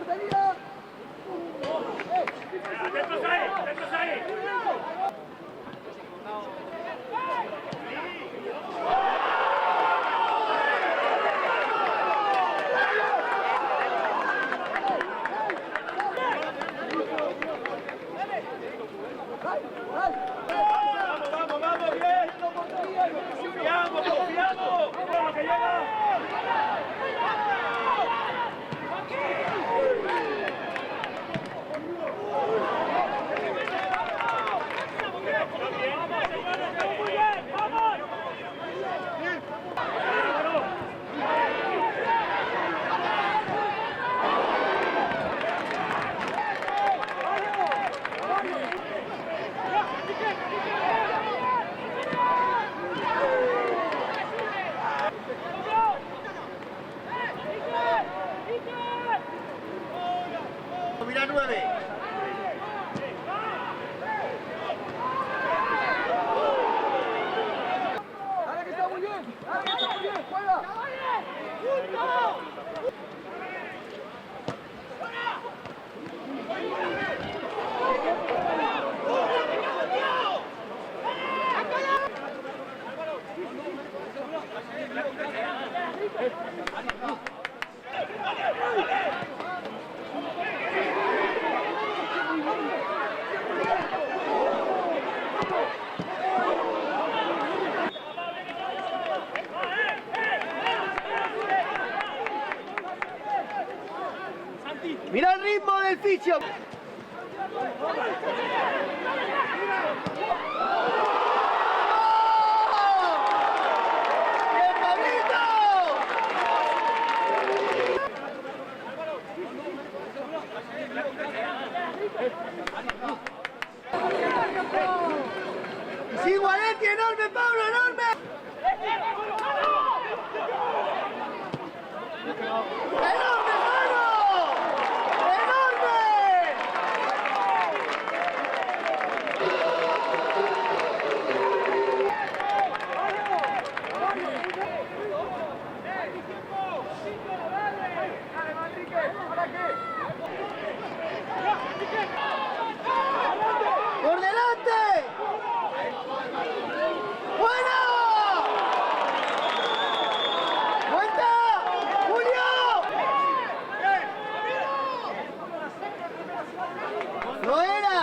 portería! ¡Atentos ahí! ¡Atentos ahí! ¡Vamos, vamos, bien! ¡Confiamos, confiamos! ¡Vamos, que llega! Mira 9. ¡Dale que está muy bien! ¡Dale que está muy bien! ¡Juega! Mira el ritmo del fisio. Sí, Guaretti, enorme, Pablo, enorme. ¡Enorme, mano! ¡Enorme! ¡Por delante! ¡Buena! ¡Cuenta! ¡Julio! ¡No era!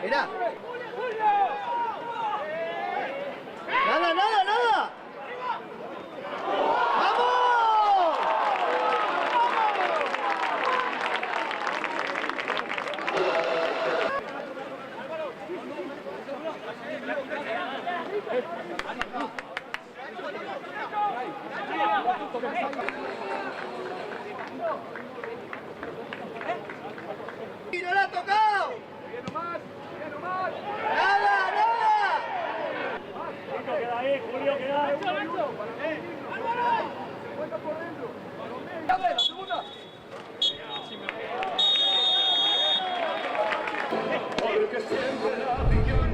¡Era! ¡Nada, nada, nada! ¡Vamos! ¡Y no la ha tocado! ¡Bien nomás! ¡Bien nomás! ¡Nada, nada! Julio, queda ahí, Julio, queda ahí. ¡Vuelta por dentro! ¡Dale, la segunda! Porque siempre la afición